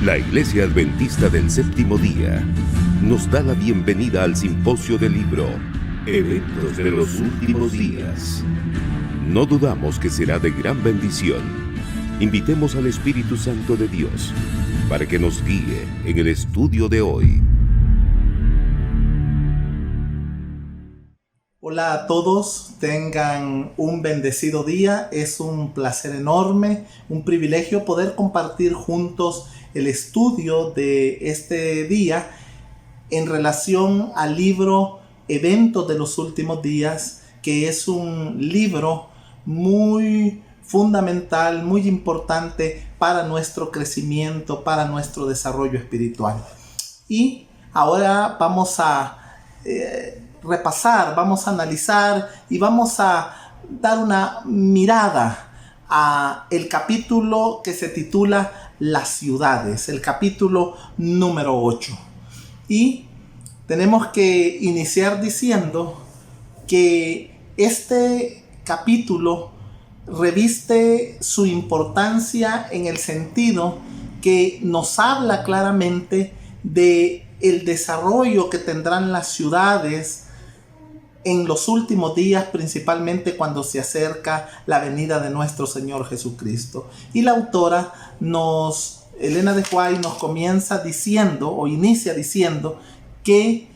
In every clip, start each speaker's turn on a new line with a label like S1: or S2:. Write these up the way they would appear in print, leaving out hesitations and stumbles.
S1: La Iglesia Adventista del Séptimo Día nos da la bienvenida al Simposio del Libro Eventos de los Últimos Días. No dudamos que será de gran bendición. Invitemos al Espíritu Santo de Dios para que nos guíe en el estudio de hoy.
S2: Hola a todos, tengan un bendecido día. Es un placer enorme, un privilegio poder compartir juntos el estudio de este día en relación al libro Eventos de los Últimos Días, que es un libro muy fundamental, muy importante para nuestro crecimiento, para nuestro desarrollo espiritual. Y ahora vamos a repasar, vamos a analizar y vamos a dar una mirada a el capítulo que se titula Las ciudades, el capítulo número 8. Y tenemos que iniciar diciendo que este capítulo reviste su importancia en el sentido que nos habla claramente de el desarrollo que tendrán las ciudades en los últimos días, principalmente cuando se acerca la venida de nuestro Señor Jesucristo. Y la autora Elena de White, nos comienza diciendo, o inicia diciendo, que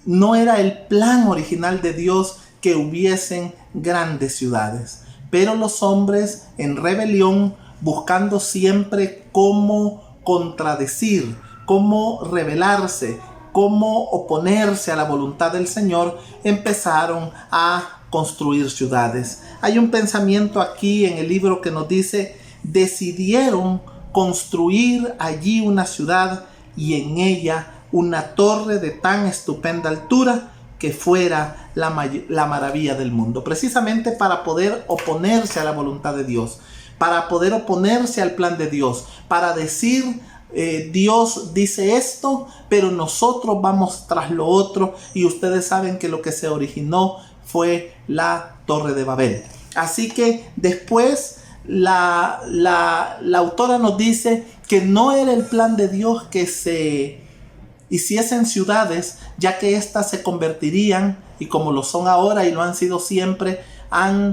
S2: no era el plan original de Dios que hubiesen grandes ciudades, pero los hombres en rebelión, buscando siempre cómo contradecir, cómo rebelarse, cómo oponerse a la voluntad del Señor, empezaron a construir ciudades. Hay un pensamiento aquí en el libro que nos dice: decidieron construir allí una ciudad y en ella una torre de tan estupenda altura que fuera la maravilla del mundo, precisamente para poder oponerse a la voluntad de Dios, para poder oponerse al plan de Dios, para decir: Dios dice esto, pero nosotros vamos tras lo otro. Y ustedes saben que lo que se originó fue la Torre de Babel. Así que después la autora nos dice que no era el plan de Dios que se hiciesen ciudades, ya que éstas se convertirían, y como lo son ahora y lo han sido siempre,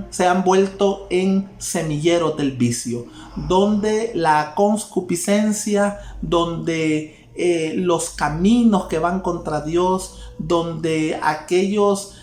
S2: se han vuelto en semilleros del vicio, donde la concupiscencia, donde los caminos que van contra Dios, donde aquellos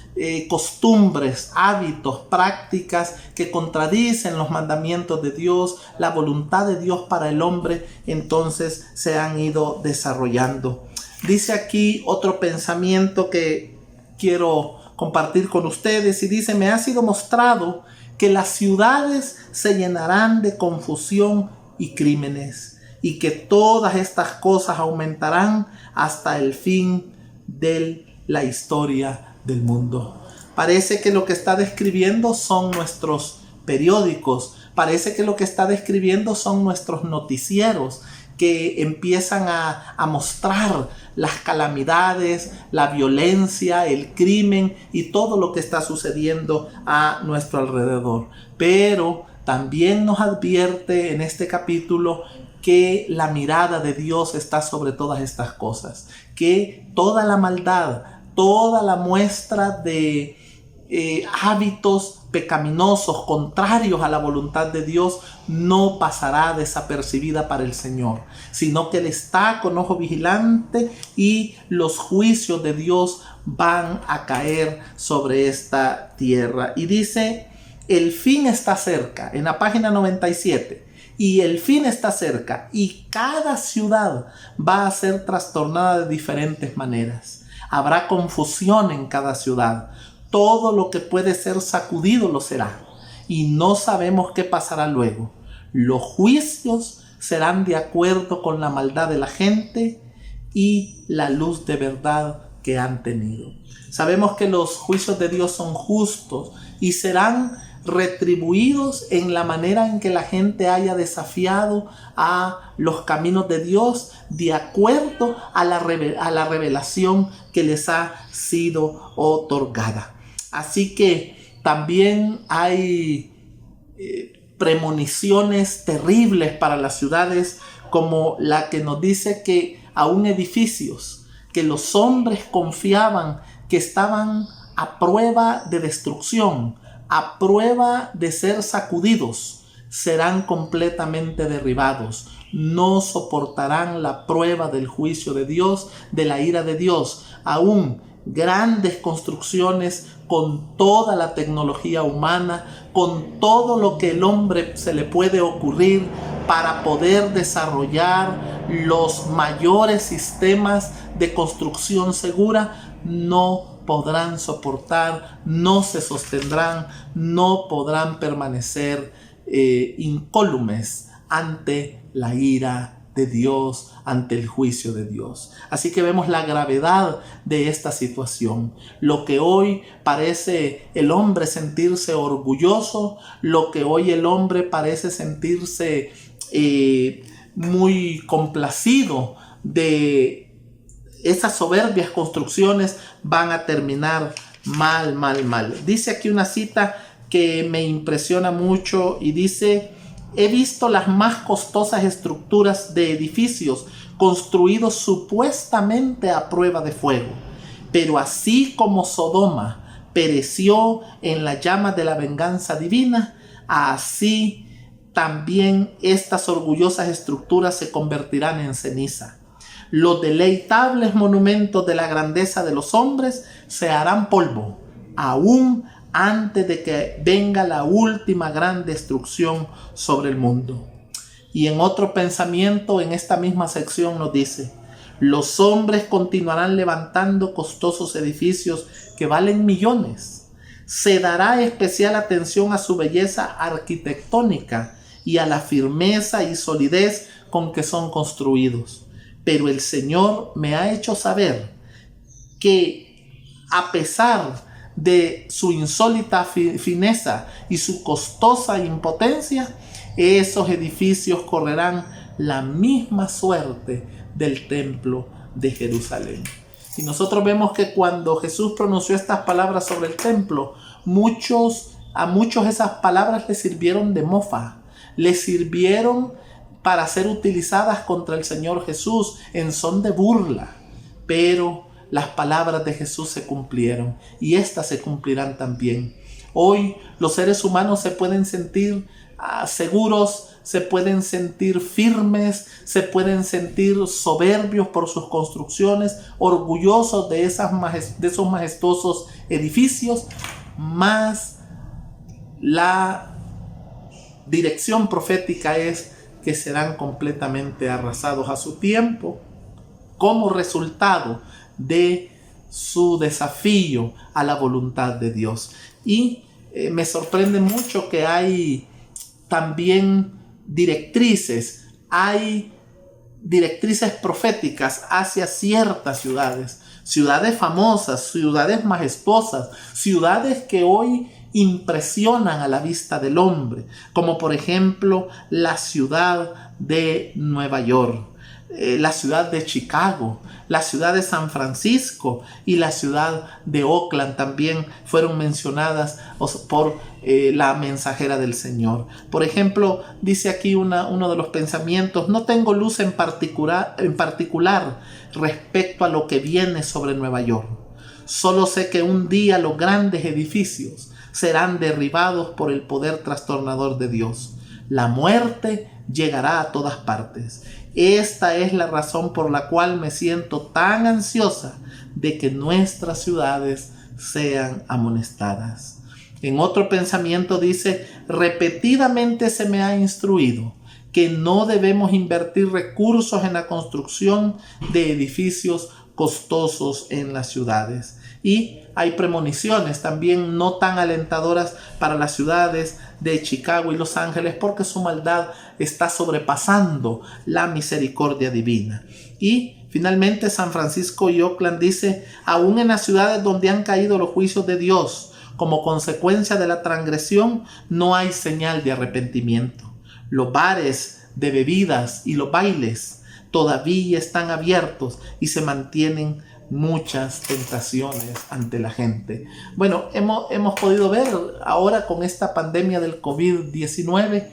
S2: costumbres, hábitos, prácticas que contradicen los mandamientos de Dios, la voluntad de Dios para el hombre, entonces se han ido desarrollando. Dice aquí otro pensamiento que quiero compartir con ustedes, y dice: me ha sido mostrado que las ciudades se llenarán de confusión y crímenes, y que todas estas cosas aumentarán hasta el fin de la historia del mundo. Parece que lo que está describiendo son nuestros periódicos, parece que lo que está describiendo son nuestros noticieros, que empiezan a mostrar las calamidades, la violencia, el crimen y todo lo que está sucediendo a nuestro alrededor. Pero también nos advierte en este capítulo que la mirada de Dios está sobre todas estas cosas, que toda la maldad, toda la muestra de hábitos pecaminosos, contrarios a la voluntad de Dios, no pasará desapercibida para el Señor, sino que Él está con ojo vigilante y los juicios de Dios van a caer sobre esta tierra. Y dice: el fin está cerca, en la página 97, y el fin está cerca, y cada ciudad va a ser trastornada de diferentes maneras. Habrá confusión en cada ciudad. Todo lo que puede ser sacudido lo será, y no sabemos qué pasará luego. Los juicios serán de acuerdo con la maldad de la gente y la luz de verdad que han tenido. Sabemos que los juicios de Dios son justos y serán retribuidos en la manera en que la gente haya desafiado a los caminos de Dios, de acuerdo a la revelación que les ha sido otorgada. Así que también hay premoniciones terribles para las ciudades como la que nos dice que aún edificios que los hombres confiaban que estaban a prueba de destrucción, a prueba de ser sacudidos, serán completamente derribados. No soportarán la prueba del juicio de Dios, de la ira de Dios. Aún grandes construcciones con toda la tecnología humana, con todo lo que el hombre se le puede ocurrir para poder desarrollar los mayores sistemas de construcción segura, no podrán soportar, no se sostendrán, no podrán permanecer incólumes ante la ira de Dios, ante el juicio de Dios. Así que vemos la gravedad de esta situación. Lo que hoy parece el hombre sentirse orgulloso, lo que hoy el hombre parece sentirse muy complacido de esas soberbias construcciones, van a terminar mal. Dice aquí una cita que me impresiona mucho y dice: he visto las más costosas estructuras de edificios construidos supuestamente a prueba de fuego, pero así como Sodoma pereció en la llama de la venganza divina, así también estas orgullosas estructuras se convertirán en ceniza. Los deleitables monumentos de la grandeza de los hombres se harán polvo, aún antes de que venga la última gran destrucción sobre el mundo. Y en otro pensamiento, en esta misma sección nos dice: los hombres continuarán levantando costosos edificios que valen millones. Se dará especial atención a su belleza arquitectónica y a la firmeza y solidez con que son construidos. Pero el Señor me ha hecho saber que a pesar de su insólita fineza y su costosa impotencia, esos edificios correrán la misma suerte del templo de Jerusalén. Y nosotros vemos que cuando Jesús pronunció estas palabras sobre el templo, a muchos esas palabras les sirvieron de mofa, les sirvieron para ser utilizadas contra el Señor Jesús en son de burla. Pero las palabras de Jesús se cumplieron y estas se cumplirán también. Hoy los seres humanos se pueden sentir seguros, se pueden sentir firmes, se pueden sentir soberbios por sus construcciones, orgullosos de esos majestuosos edificios, mas la dirección profética es que serán completamente arrasados a su tiempo como resultado de su desafío a la voluntad de Dios. Y me sorprende mucho que hay también directrices proféticas hacia ciertas ciudades famosas, ciudades majestuosas, ciudades que hoy impresionan a la vista del hombre, como por ejemplo la ciudad de Nueva York, la ciudad de Chicago, la ciudad de San Francisco y la ciudad de Oakland también fueron mencionadas por la mensajera del Señor. Por ejemplo, dice aquí uno de los pensamientos: no tengo luz en particular respecto a lo que viene sobre Nueva York. Solo sé que un día los grandes edificios serán derribados por el poder trastornador de Dios. La muerte llegará a todas partes. Esta es la razón por la cual me siento tan ansiosa de que nuestras ciudades sean amonestadas. En otro pensamiento dice: repetidamente se me ha instruido que no debemos invertir recursos en la construcción de edificios costosos en las ciudades. Y hay premoniciones también no tan alentadoras para las ciudades de Chicago y Los Ángeles, porque su maldad está sobrepasando la misericordia divina. Y finalmente San Francisco y Oakland dice: aún en las ciudades donde han caído los juicios de Dios como consecuencia de la transgresión, no hay señal de arrepentimiento. Los bares de bebidas y los bailes todavía están abiertos y se mantienen muchas tentaciones ante la gente. Bueno, hemos podido ver ahora con esta pandemia del COVID-19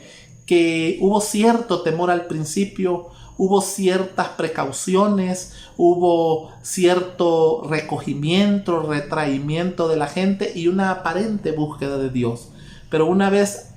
S2: que hubo cierto temor al principio, hubo ciertas precauciones, hubo cierto recogimiento, retraimiento de la gente y una aparente búsqueda de Dios. Pero una vez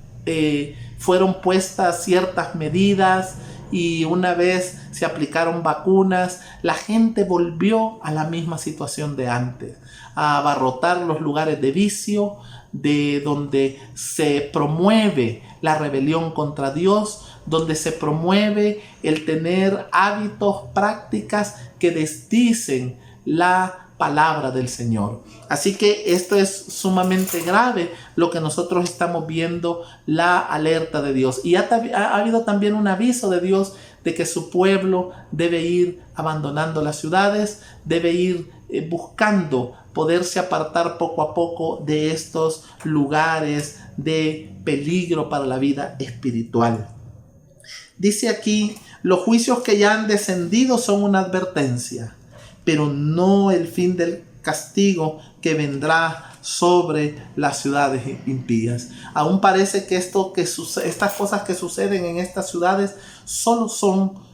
S2: fueron puestas ciertas medidas y una vez se aplicaron vacunas, la gente volvió a la misma situación de antes, a abarrotar los lugares de vicio, de donde se promueve la rebelión contra Dios, donde se promueve el tener hábitos, prácticas que desdicen la palabra del Señor. Así que esto es sumamente grave lo que nosotros estamos viendo, la alerta de Dios. Y ha habido también un aviso de Dios de que su pueblo debe ir abandonando las ciudades, debe ir buscando poderse apartar poco a poco de estos lugares de peligro para la vida espiritual. Dice aquí, los juicios que ya han descendido son una advertencia, pero no el fin del castigo que vendrá sobre las ciudades impías. Aún parece que estas cosas que suceden en estas ciudades solo son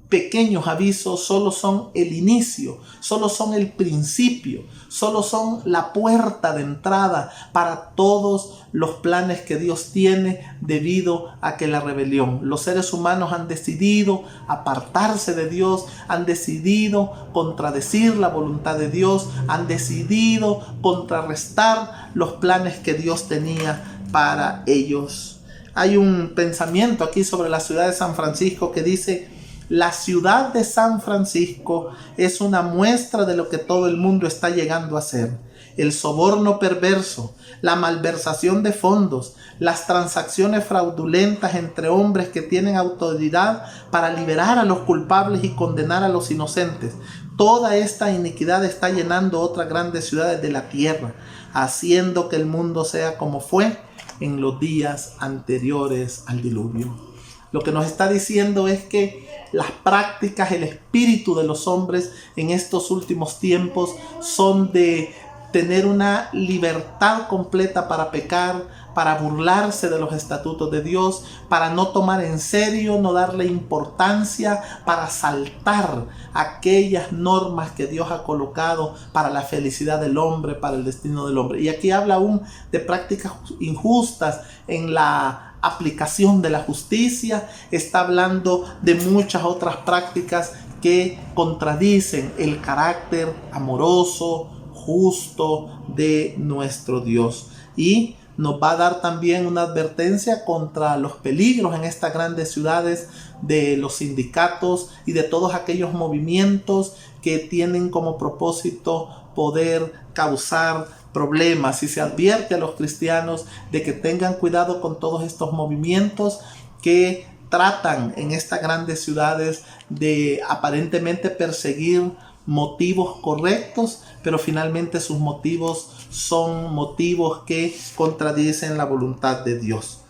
S2: pequeños avisos, solo son el inicio, solo son el principio, solo son la puerta de entrada para todos los planes que Dios tiene debido a que la rebelión. Los seres humanos han decidido apartarse de Dios, han decidido contradecir la voluntad de Dios, han decidido contrarrestar los planes que Dios tenía para ellos. Hay un pensamiento aquí sobre la ciudad de San Francisco que dice: la ciudad de San Francisco es una muestra de lo que todo el mundo está llegando a ser. El soborno perverso, la malversación de fondos, las transacciones fraudulentas entre hombres que tienen autoridad para liberar a los culpables y condenar a los inocentes. Toda esta iniquidad está llenando otras grandes ciudades de la tierra, haciendo que el mundo sea como fue en los días anteriores al diluvio. Lo que nos está diciendo es que las prácticas, el espíritu de los hombres en estos últimos tiempos son de tener una libertad completa para pecar, para burlarse de los estatutos de Dios, para no tomar en serio, no darle importancia, para saltar aquellas normas que Dios ha colocado para la felicidad del hombre, para el destino del hombre. Y aquí habla aún de prácticas injustas en la aplicación de la justicia, está hablando de muchas otras prácticas que contradicen el carácter amoroso, justo de nuestro Dios. Y nos va a dar también una advertencia contra los peligros en estas grandes ciudades de los sindicatos y de todos aquellos movimientos que tienen como propósito poder causar problemas. Y se advierte a los cristianos de que tengan cuidado con todos estos movimientos que tratan en estas grandes ciudades de aparentemente perseguir motivos correctos, pero finalmente sus motivos son motivos que contradicen la voluntad de Dios.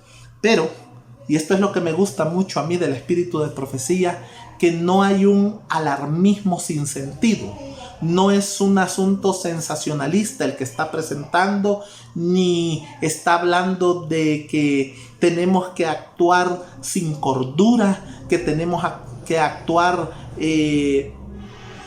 S2: Pero, y esto es lo que me gusta mucho a mí del espíritu de profecía, que no hay un alarmismo sin sentido. No es un asunto sensacionalista el que está presentando, ni está hablando de que tenemos que actuar sin cordura, que tenemos que actuar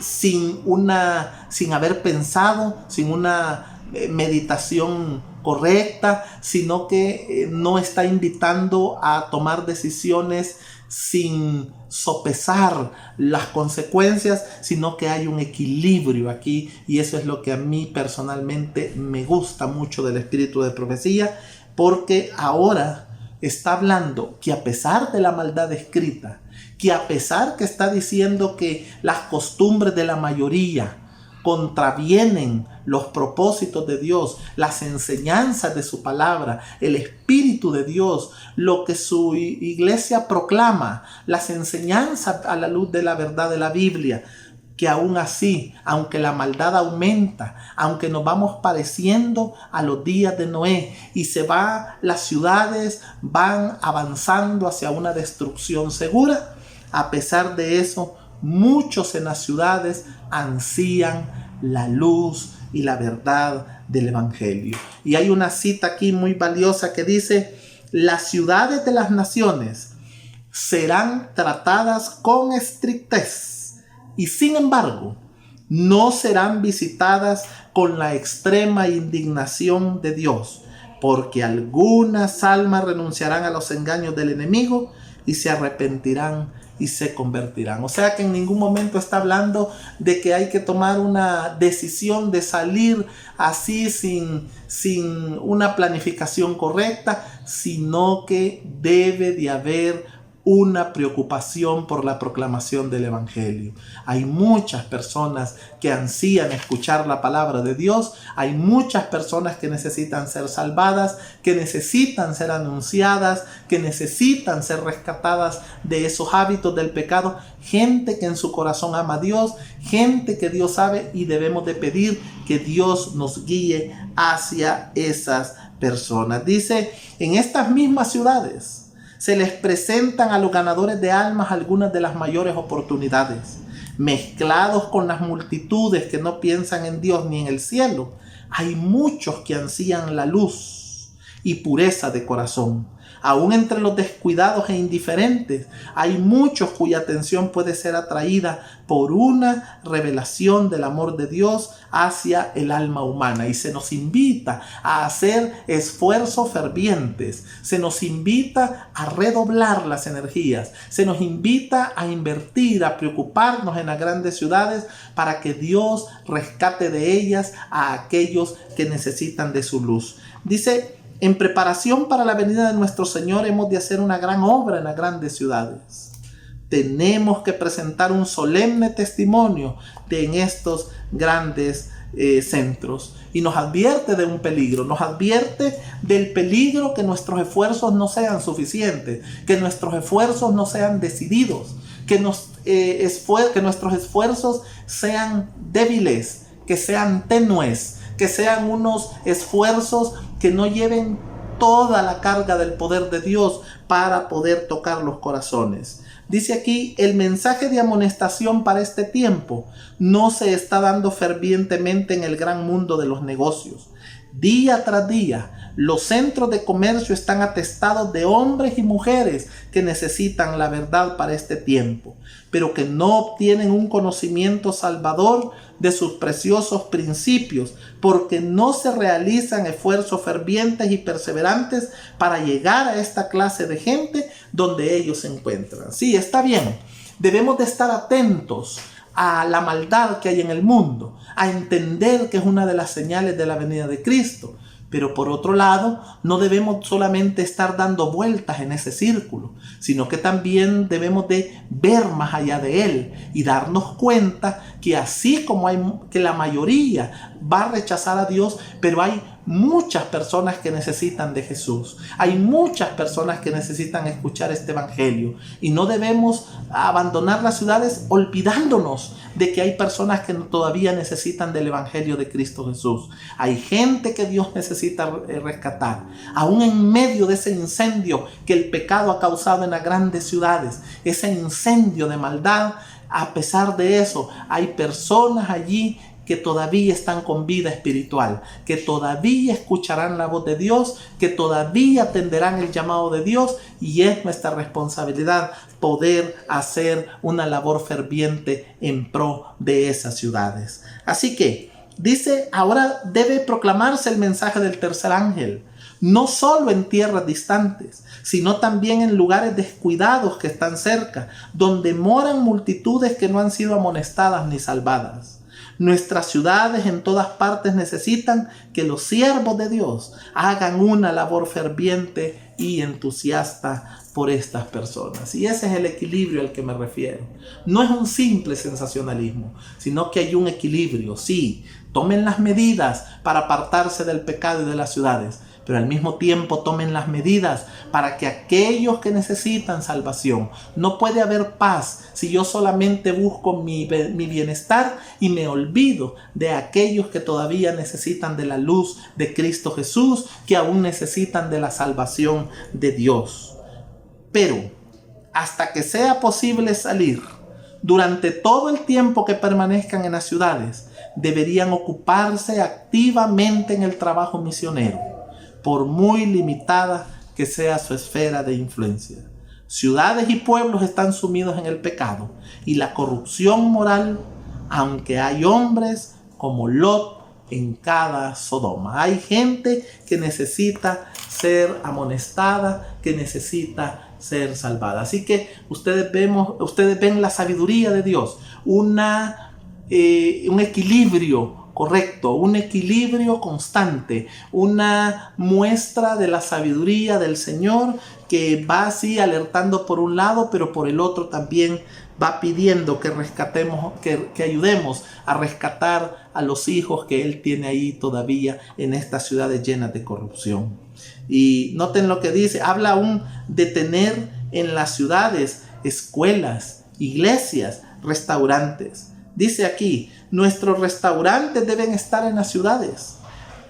S2: sin haber pensado, sin una meditación correcta, sino que no está invitando a tomar decisiones sin sopesar las consecuencias, sino que hay un equilibrio aquí, y eso es lo que a mí personalmente me gusta mucho del espíritu de profecía, porque ahora está hablando que a pesar de la maldad escrita, que a pesar que está diciendo que las costumbres de la mayoría contravienen los propósitos de Dios, las enseñanzas de su palabra, el Espíritu de Dios, lo que su iglesia proclama, las enseñanzas a la luz de la verdad de la Biblia, que aún así, aunque la maldad aumenta, aunque nos vamos pareciendo a los días de Noé y las ciudades van avanzando hacia una destrucción segura, a pesar de eso, muchos en las ciudades ansían la luz y la verdad del Evangelio. Y hay una cita aquí muy valiosa que dice: las ciudades de las naciones serán tratadas con estrictez y sin embargo no serán visitadas con la extrema indignación de Dios, porque algunas almas renunciarán a los engaños del enemigo y se arrepentirán y se convertirán. O sea que en ningún momento está hablando de que hay que tomar una decisión de salir así sin una planificación correcta, sino que debe de haber una preocupación por la proclamación del Evangelio. Hay muchas personas que ansían escuchar la palabra de Dios, hay muchas personas que necesitan ser salvadas, que necesitan ser anunciadas, que necesitan ser rescatadas de esos hábitos del pecado, gente que en su corazón ama a Dios, gente que Dios sabe, y debemos de pedir que Dios nos guíe hacia esas personas. Dice, en estas mismas ciudades se les presentan a los ganadores de almas algunas de las mayores oportunidades. Mezclados con las multitudes que no piensan en Dios ni en el cielo, hay muchos que ansían la luz y pureza de corazón. Aún entre los descuidados e indiferentes, hay muchos cuya atención puede ser atraída por una revelación del amor de Dios hacia el alma humana. Y se nos invita a hacer esfuerzos fervientes, se nos invita a redoblar las energías, se nos invita a invertir, a preocuparnos en las grandes ciudades para que Dios rescate de ellas a aquellos que necesitan de su luz. Dice, en preparación para la venida de nuestro Señor hemos de hacer una gran obra en las grandes ciudades. Tenemos que presentar un solemne testimonio en estos grandes centros. Y nos advierte de un peligro, nos advierte del peligro que nuestros esfuerzos no sean suficientes, que nuestros esfuerzos no sean decididos, que nuestros esfuerzos sean débiles, que sean tenues, que sean unos esfuerzos que no lleven toda la carga del poder de Dios para poder tocar los corazones. Dice aquí, el mensaje de amonestación para este tiempo no se está dando fervientemente en el gran mundo de los negocios. Día tras día, los centros de comercio están atestados de hombres y mujeres que necesitan la verdad para este tiempo, pero que no obtienen un conocimiento salvador de sus preciosos principios, porque no se realizan esfuerzos fervientes y perseverantes para llegar a esta clase de gente donde ellos se encuentran. Sí, está bien, debemos de estar atentos a la maldad que hay en el mundo, a entender que es una de las señales de la venida de Cristo. Pero por otro lado, no debemos solamente estar dando vueltas en ese círculo, sino que también debemos de ver más allá de él y darnos cuenta que así como que la mayoría va a rechazar a Dios, pero hay muchas personas que necesitan de Jesús. Hay muchas personas que necesitan escuchar este evangelio y no debemos abandonar las ciudades olvidándonos de que hay personas que todavía necesitan del evangelio de Cristo Jesús. Hay gente que Dios necesita rescatar. Aún en medio de ese incendio que el pecado ha causado en las grandes ciudades, ese incendio de maldad, a pesar de eso, hay personas allí que todavía están con vida espiritual, que todavía escucharán la voz de Dios, que todavía atenderán el llamado de Dios, y es nuestra responsabilidad poder hacer una labor ferviente en pro de esas ciudades. Así que, dice, ahora debe proclamarse el mensaje del tercer ángel, no solo en tierras distantes, sino también en lugares descuidados que están cerca, donde moran multitudes que no han sido amonestadas ni salvadas. Nuestras ciudades en todas partes necesitan que los siervos de Dios hagan una labor ferviente y entusiasta por estas personas. Y ese es el equilibrio al que me refiero. No es un simple sensacionalismo, sino que hay un equilibrio. Sí, tomen las medidas para apartarse del pecado y de las ciudades, pero al mismo tiempo tomen las medidas para que aquellos que necesitan salvación, no puede haber paz si yo solamente busco mi bienestar y me olvido de aquellos que todavía necesitan de la luz de Cristo Jesús, que aún necesitan de la salvación de Dios. Pero hasta que sea posible salir, durante todo el tiempo que permanezcan en las ciudades, deberían ocuparse activamente en el trabajo misionero, por muy limitada que sea su esfera de influencia. Ciudades y pueblos están sumidos en el pecado y la corrupción moral, aunque hay hombres como Lot en cada Sodoma. Hay gente que necesita ser amonestada, que necesita ser salvada. Así que ustedes ven la sabiduría de Dios, un equilibrio correcto, un equilibrio constante, una muestra de la sabiduría del Señor que va así alertando por un lado, pero por el otro también va pidiendo que rescatemos, que ayudemos a rescatar a los hijos que Él tiene ahí todavía en estas ciudades llenas de corrupción. Y noten lo que dice, habla aún de tener en las ciudades escuelas, iglesias, restaurantes. Dice aquí, nuestros restaurantes deben estar en las ciudades,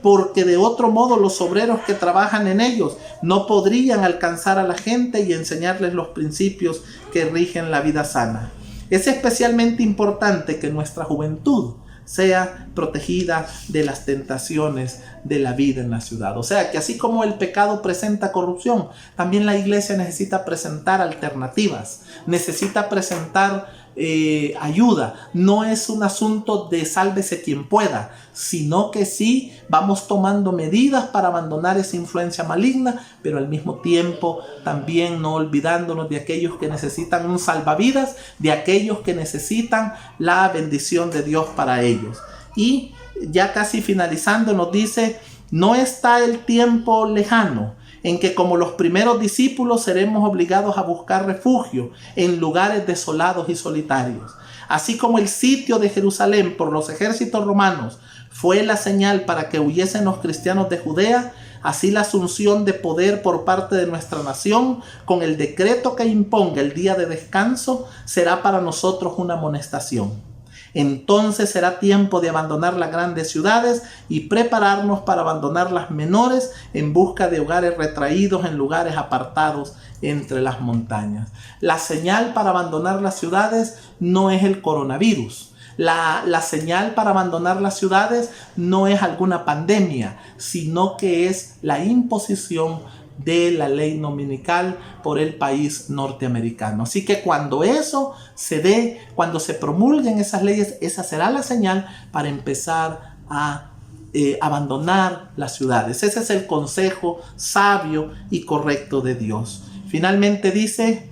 S2: porque de otro modo los obreros que trabajan en ellos no podrían alcanzar a la gente y enseñarles los principios que rigen la vida sana. Es especialmente importante que nuestra juventud sea protegida de las tentaciones de la vida en la ciudad. O sea que así como el pecado presenta corrupción, también la iglesia necesita presentar alternativas, necesita presentar ayuda. No es un asunto de sálvese quien pueda, sino que sí vamos tomando medidas para abandonar esa influencia maligna, pero al mismo tiempo también no olvidándonos de aquellos que necesitan un salvavidas, de aquellos que necesitan la bendición de Dios para ellos. Y ya casi finalizando nos dice, no está el tiempo lejano en que como los primeros discípulos seremos obligados a buscar refugio en lugares desolados y solitarios. Así como el sitio de Jerusalén por los ejércitos romanos fue la señal para que huyesen los cristianos de Judea, así la asunción de poder por parte de nuestra nación con el decreto que imponga el día de descanso será para nosotros una amonestación. Entonces será tiempo de abandonar las grandes ciudades y prepararnos para abandonar las menores en busca de hogares retraídos en lugares apartados entre las montañas. La señal para abandonar las ciudades no es el coronavirus. La señal para abandonar las ciudades no es alguna pandemia, sino que es la imposición de la ley dominical por el país norteamericano. Así que cuando eso se dé, cuando se promulguen esas leyes, esa será la señal para empezar a abandonar las ciudades. Ese es el consejo sabio y correcto de Dios. Finalmente dice,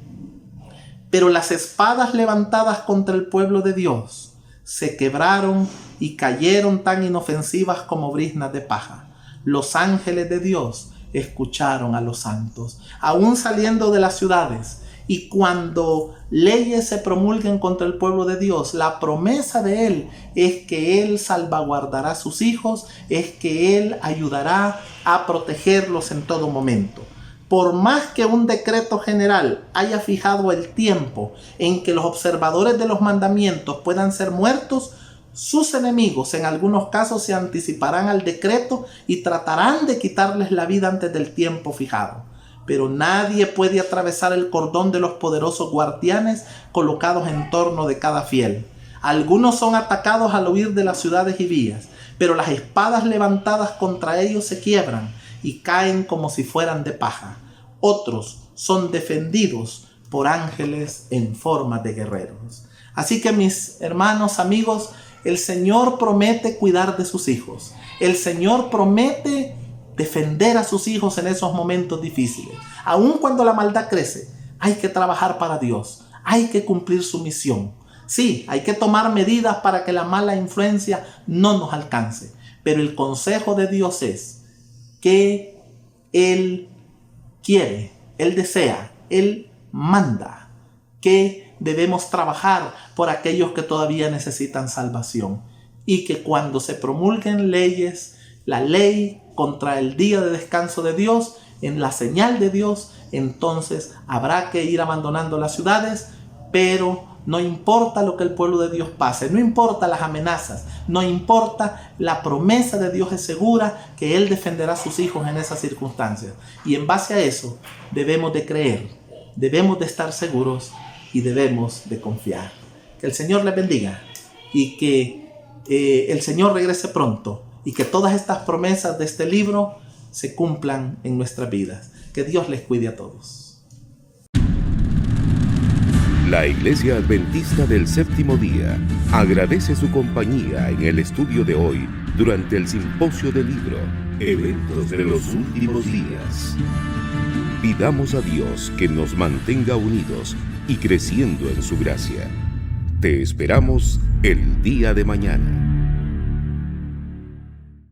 S2: pero las espadas levantadas contra el pueblo de Dios se quebraron y cayeron tan inofensivas como briznas de paja. Los ángeles de Dios escucharon a los santos, aún saliendo de las ciudades. Y cuando leyes se promulguen contra el pueblo de Dios, la promesa de Él es que Él salvaguardará a sus hijos, es que Él ayudará a protegerlos en todo momento. Por más que un decreto general haya fijado el tiempo en que los observadores de los mandamientos puedan ser muertos, sus enemigos en algunos casos se anticiparán al decreto y tratarán de quitarles la vida antes del tiempo fijado. Pero nadie puede atravesar el cordón de los poderosos guardianes colocados en torno de cada fiel. Algunos son atacados al huir de las ciudades y vías, pero las espadas levantadas contra ellos se quiebran y caen como si fueran de paja. Otros son defendidos por ángeles en forma de guerreros. Así que mis hermanos, amigos, el Señor promete cuidar de sus hijos. El Señor promete defender a sus hijos en esos momentos difíciles. Aun cuando la maldad crece, hay que trabajar para Dios. Hay que cumplir su misión. Sí, hay que tomar medidas para que la mala influencia no nos alcance. Pero el consejo de Dios es que Él quiere, Él desea, Él manda que debemos trabajar por aquellos que todavía necesitan salvación y que cuando se promulguen leyes, la ley contra el día de descanso de Dios, en la señal de Dios, entonces habrá que ir abandonando las ciudades, pero no importa lo que el pueblo de Dios pase, no importa las amenazas, no importa, la promesa de Dios es segura que Él defenderá a sus hijos en esas circunstancias. Y en base a eso debemos de creer, debemos de estar seguros y debemos de confiar. Que el Señor les bendiga y que el Señor regrese pronto y que todas estas promesas de este libro se cumplan en nuestras vidas. Que Que Dios les cuide a todos.
S1: La Iglesia Adventista del Séptimo Día agradece su compañía en el estudio de hoy durante el Simposio del Libro, Eventos de los Últimos Días. Pidamos a Dios que nos mantenga unidos y creciendo en su gracia. Te esperamos el día de mañana.